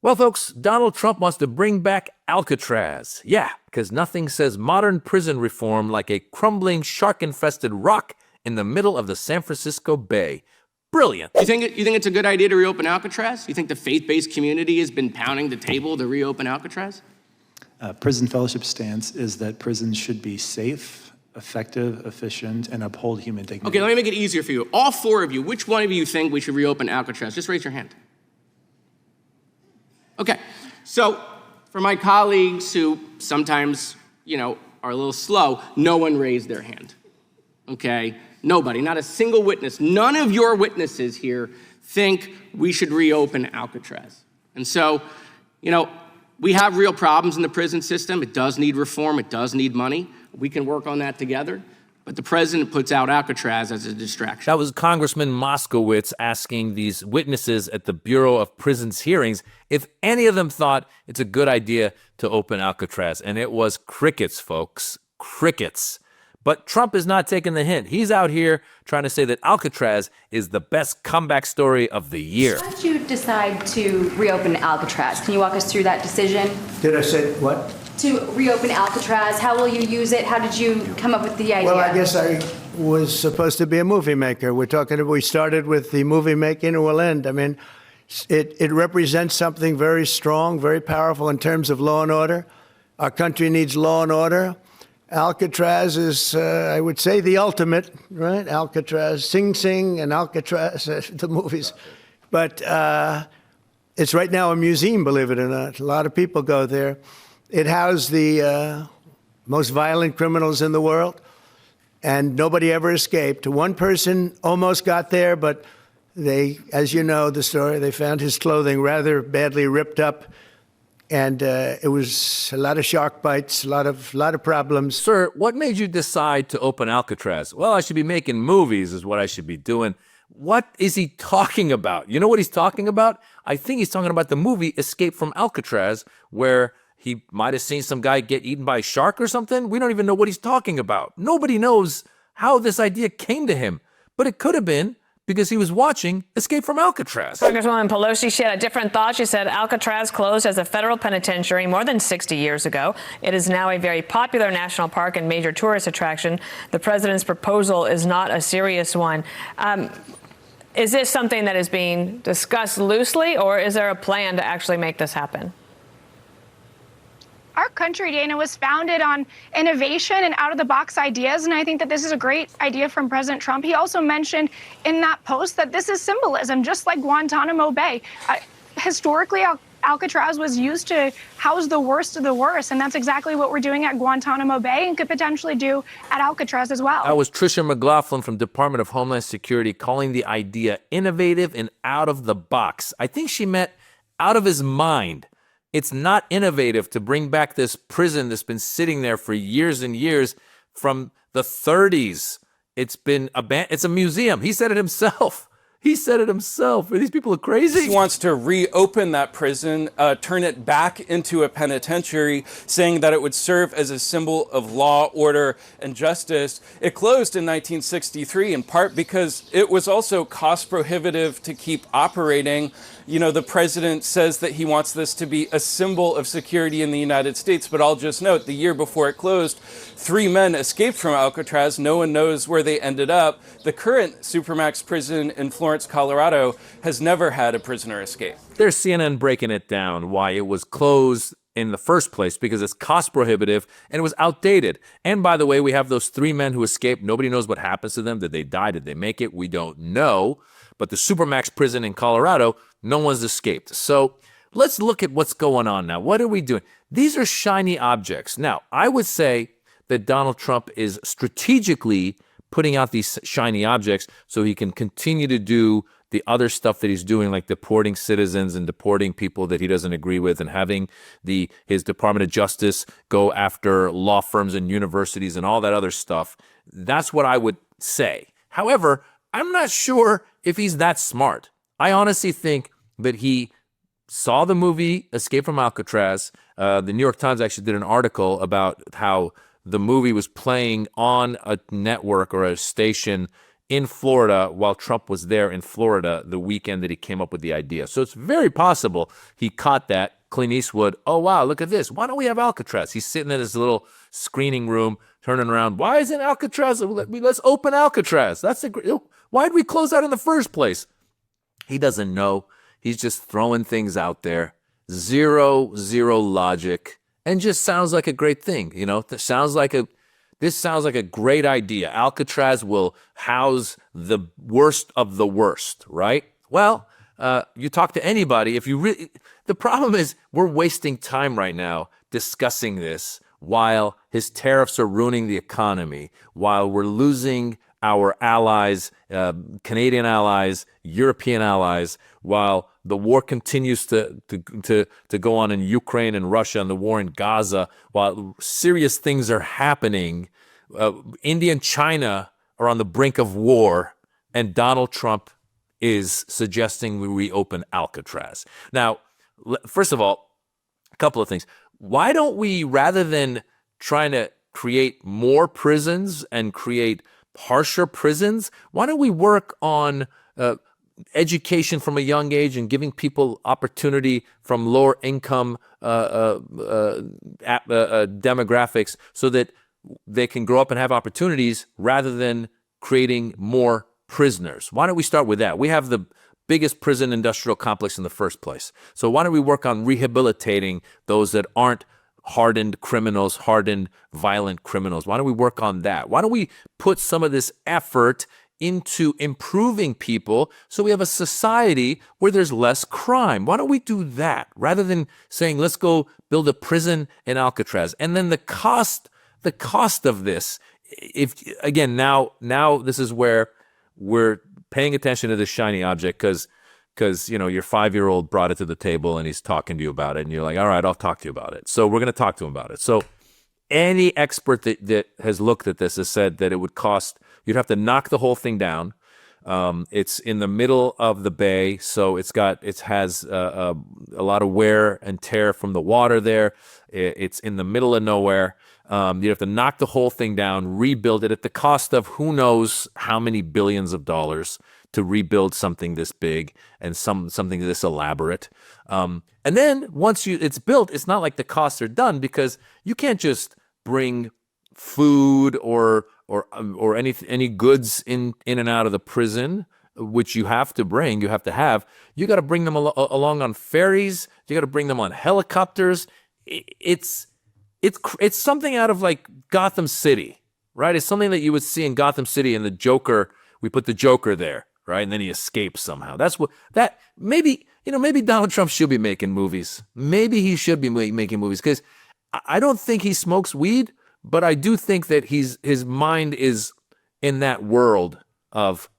Well, folks, Donald Trump wants to bring back Alcatraz. Yeah, because nothing says modern prison reform like a crumbling, shark-infested rock in the middle of the San Francisco Bay. Brilliant. You think it's a good idea to reopen Alcatraz? You think the faith-based community has been pounding the table to reopen Alcatraz? Prison Fellowship stance is that prisons should be safe, effective, efficient, and uphold human dignity. Okay, let me make it easier for you. All four of you, which one of you think we should reopen Alcatraz? Just raise your hand. Okay, so for my colleagues who sometimes, are a little slow, no one raised their hand, okay? Nobody, not a single witness. None of your witnesses here think we should reopen Alcatraz. And so, we have real problems in the prison system. It does need reform. It does need money. We can work on that together. But the president puts out Alcatraz as a distraction. That was Congressman Moskowitz asking these witnesses at the Bureau of Prisons hearings if any of them thought it's a good idea to open Alcatraz. And it was crickets, folks. Crickets. But Trump is not taking the hint. He's out here trying to say that Alcatraz is the best comeback story of the year. How did you decide to reopen Alcatraz? Can you walk us through that decision? Did I say what? To reopen Alcatraz, how will you use it? How did you come up with the idea? Well, I guess I was supposed to be a movie maker. We started with the movie making and we'll end. I mean, it represents something very strong, very powerful in terms of law and order. Our country needs law and order. Alcatraz is, I would say, the ultimate, right? Alcatraz, Sing Sing and Alcatraz, the movies. But it's right now a museum, believe it or not. A lot of people go there. It housed the most violent criminals in the world, and nobody ever escaped. One person almost got there, but they, as you know the story, they found his clothing rather badly ripped up. And it was a lot of shark bites, a lot of problems. Sir, what made you decide to open Alcatraz? Well, I should be making movies is what I should be doing. What is he talking about? You know what he's talking about? I think he's talking about the movie Escape from Alcatraz, where he might have seen some guy get eaten by a shark or something. We don't even know what he's talking about. Nobody knows how this idea came to him. But it could have been because he was watching Escape from Alcatraz. Congresswoman Pelosi, she had a different thought. She said Alcatraz closed as a federal penitentiary more than 60 years ago. It is now a very popular national park and major tourist attraction. The president's proposal is not a serious one. Is this something that is being discussed loosely, or is there a plan to actually make this happen? Our country, Dana, was founded on innovation and out-of-the-box ideas, and I think that this is a great idea from President Trump. He also mentioned in that post that this is symbolism, just like Guantanamo Bay. Historically, Alcatraz was used to house the worst of the worst, and that's exactly what we're doing at Guantanamo Bay and could potentially do at Alcatraz as well. That was Tricia McLaughlin from Department of Homeland Security calling the idea innovative and out of the box. I think she meant out of his mind. It's not innovative to bring back this prison that's been sitting there for years and years from the 30s. It's been abandoned. It's a museum. He said it himself. He said it himself. Are these people crazy? He wants to reopen that prison, turn it back into a penitentiary, saying that it would serve as a symbol of law, order, and justice. It closed in 1963, in part because it was also cost prohibitive to keep operating. The president says that he wants this to be a symbol of security in the United States, but I'll just note, the year before it closed, 3 men escaped from Alcatraz. No one knows where they ended up. The current Supermax prison in Florence, Colorado, has never had a prisoner escape. There's CNN breaking it down, why it was closed in the first place, because it's cost prohibitive and it was outdated. And by the way, we have those 3 men who escaped. Nobody knows what happens to them. Did they die? Did they make it? We don't know. But the Supermax prison in Colorado, no one's escaped. So let's look at what's going on now. What are we doing? These are shiny objects. Now, I would say that Donald Trump is strategically putting out these shiny objects so he can continue to do the other stuff that he's doing, like deporting citizens and deporting people that he doesn't agree with, and having his Department of Justice go after law firms and universities and all that other stuff. That's what I would say. However, I'm not sure if he's that smart. I honestly think that he saw the movie Escape from Alcatraz. The New York Times actually did an article about how the movie was playing on a network or a station in Florida while Trump was there in Florida the weekend that he came up with the idea. So it's very possible he caught that. Clint Eastwood, oh, wow, look at this. Why don't we have Alcatraz? He's sitting in his little screening room, turning around. Why isn't Alcatraz? Let's open Alcatraz. Why'd we close that in the first place? He doesn't know. He's just throwing things out there. Zero logic. And just sounds like a great thing. You know, this sounds like a great idea. Alcatraz will house the worst of the worst, right? Well, you talk to anybody, the problem is we're wasting time right now discussing this while his tariffs are ruining the economy, while we're losing our allies, Canadian allies, European allies, while the war continues to go on in Ukraine and Russia and the war in Gaza, while serious things are happening. India and China are on the brink of war, and Donald Trump is suggesting we reopen Alcatraz. Now, first of all, a couple of things. Why don't we, rather than trying to create more prisons and create harsher prisons, why don't we work on education from a young age and giving people opportunity from lower income demographics so that they can grow up and have opportunities rather than creating more prisoners? Why don't we start with that? We have the biggest prison industrial complex in the first place. So why don't we work on rehabilitating those that aren't hardened criminals, hardened violent criminals? Why don't we work on that? Why don't we put some of this effort into improving people so we have a society where there's less crime? Why don't we do that rather than saying, let's go build a prison in Alcatraz? And then the cost of this, if again, now this is where we're paying attention to this shiny object because you know your 5-year-old brought it to the table and he's talking to you about it, and you're like, all right, I'll talk to you about it. So we're going to talk to him about it. So any expert that has looked at this has said that it would cost, you'd have to knock the whole thing down. It's in the middle of the bay, so it has a lot of wear and tear from the water there. It's in the middle of nowhere. You have to knock the whole thing down, rebuild it at the cost of who knows how many billions of dollars to rebuild something this big and something this elaborate. And then once it's built, it's not like the costs are done, because you can't just bring food or any goods in and out of the prison, which you have to bring. You have to have. You got to bring them along on ferries. You got to bring them on helicopters. It's something out of like Gotham City, right? It's something that you would see in Gotham City in the Joker. We put the Joker there, right? And then he escapes somehow. Maybe Donald Trump should be making movies. Maybe he should be making movies, because I don't think he smokes weed, but I do think that his mind is in that world of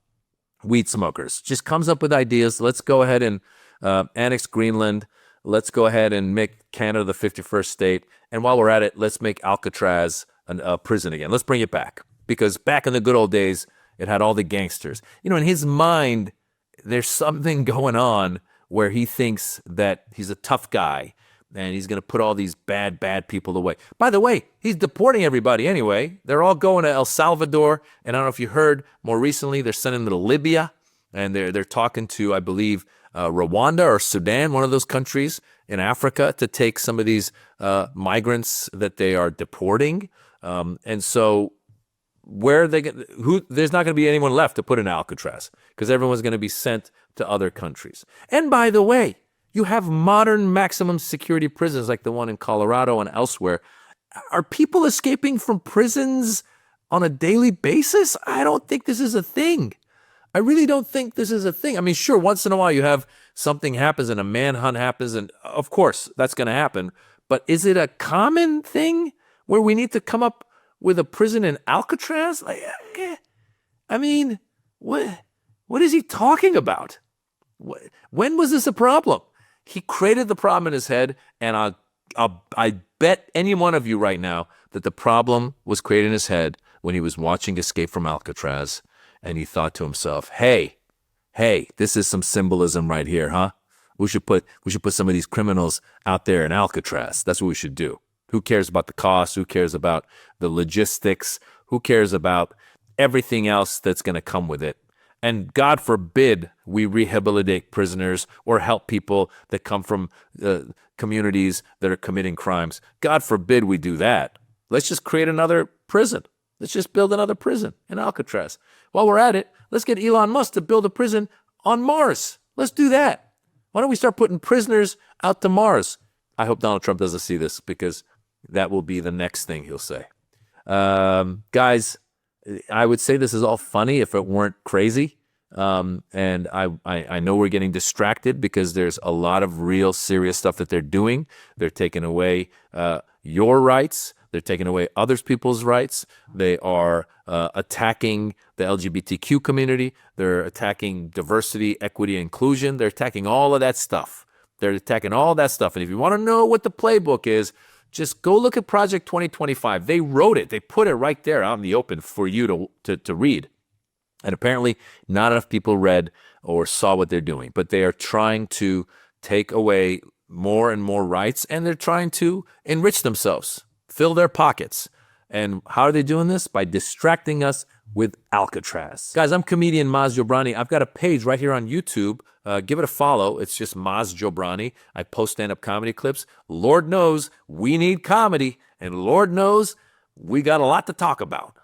weed smokers. Just comes up with ideas. Let's go ahead and annex Greenland. Let's go ahead and make Canada the 51st state. And while we're at it, let's make Alcatraz a prison again. Let's bring it back. Because back in the good old days, it had all the gangsters. You know, in his mind, there's something going on where he thinks that he's a tough guy and he's going to put all these bad people away. By the way, he's deporting everybody anyway. They're all going to El Salvador. And I don't know if you heard more recently, they're sending them to Libya. And they're talking to, I believe, Rwanda or Sudan, one of those countries in Africa, to take some of these migrants that they are deporting. And so there's not going to be anyone left to put in Alcatraz, because everyone's going to be sent to other countries. And by the way, you have modern maximum security prisons like the one in Colorado and elsewhere. Are people escaping from prisons on a daily basis? I don't think this is a thing. I really don't think this is a thing. I mean, sure, once in a while you have something happens and a manhunt happens, and of course that's going to happen. But is it a common thing where we need to come up with a prison in Alcatraz? I mean, what is he talking about? When was this a problem? He created the problem in his head, and I bet any one of you right now that the problem was created in his head when he was watching Escape from Alcatraz. And he thought to himself, hey, this is some symbolism right here, huh? We should put some of these criminals out there in Alcatraz. That's what we should do. Who cares about the cost? Who cares about the logistics? Who cares about everything else that's going to come with it. And God forbid we rehabilitate prisoners or help people that come from communities that are committing crimes. God forbid we do that. Let's just create another prison. Let's just build another prison in Alcatraz. While we're at it, let's get Elon Musk to build a prison on Mars. Let's do that. Why don't we start putting prisoners out to Mars? I hope Donald Trump doesn't see this, because that will be the next thing he'll say. Guys, I would say this is all funny if it weren't crazy. And I know we're getting distracted because there's a lot of real serious stuff that they're doing. They're taking away your rights. They're taking away other people's rights. They are attacking the LGBTQ community. They're attacking diversity, equity, inclusion. They're attacking all of that stuff. They're attacking all that stuff. And if you want to know what the playbook is, just go look at Project 2025. They wrote it. They put it right there out in the open for you to read. And apparently not enough people read or saw what they're doing. But they are trying to take away more and more rights, and they're trying to enrich themselves, fill their pockets. And how are they doing this? By distracting us with Alcatraz. Guys, I'm comedian Maz Jobrani. I've got a page right here on YouTube. Give it a follow. It's just Maz Jobrani. I post stand-up comedy clips. Lord knows we need comedy, and Lord knows we got a lot to talk about.